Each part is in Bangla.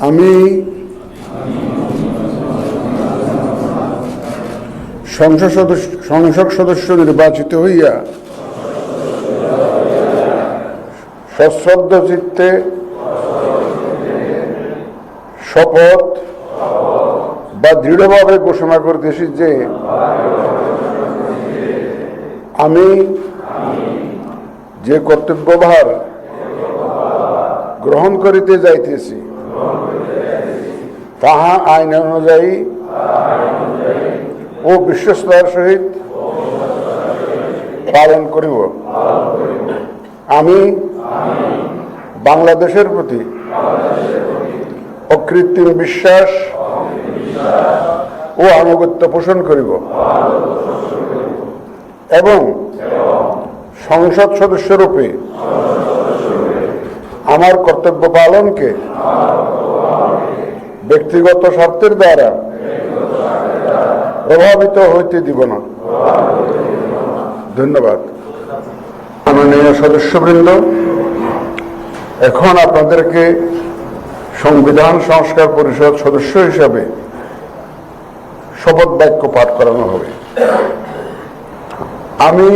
আমি সংসদ সদস্য নির্বাচিত হইয়া সশ্রদ্ধ চিত্তে শপথ বা দৃঢ়ভাবে ঘোষণা করতেছি যে আমি যে কর্তব্যভার গ্রহণ করিতে যাইতেছি তাহা আইন অনুযায়ী ও বিশ্বস্ততার সহিত পালন করিব। আমি বাংলাদেশের প্রতি অকৃত্রিম বিশ্বাস ও আনুগত্য পোষণ করিব এবং সংসদ সদস্যরূপে আমার কর্তব্য পালনকে ব্যক্তিগত স্বার্থের দ্বারা প্রভাবিত হইতে দিব না। ধন্যবাদ। মাননীয় সদস্যবৃন্দ, এখন আপনাদেরকে সংবিধান সংস্কার পরিষদ সদস্য হিসাবে শপথ বাক্য পাঠ করানো হবে। আমি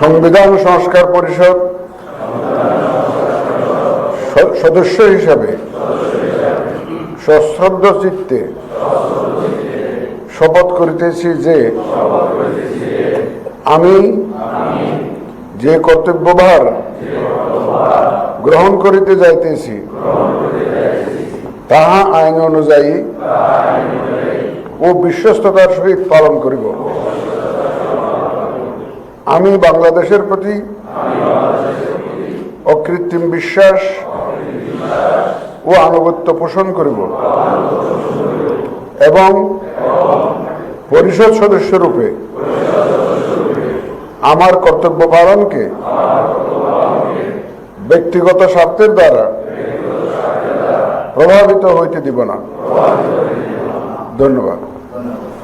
সংবিধান সংস্কার পরিষদ সদস্য হিসাবে সশ্রদ্ধ চিত্তে শপথ করিতেছি যে আমি যে কর্তব্যভার গ্রহণ করিতে যাইতেছি তাহা আইন অনুযায়ী ও বিশ্বস্ততার সহিত পালন করিব। আমি বাংলাদেশের প্রতি অকৃত্রিম বিশ্বাস ও আনুগত্য পোষণ করিব এবং পরিষদ সদস্যরূপে আমার কর্তব্য পালনকে ব্যক্তিগত স্বার্থের দ্বারা প্রভাবিত হইতে দিব না। ধন্যবাদ।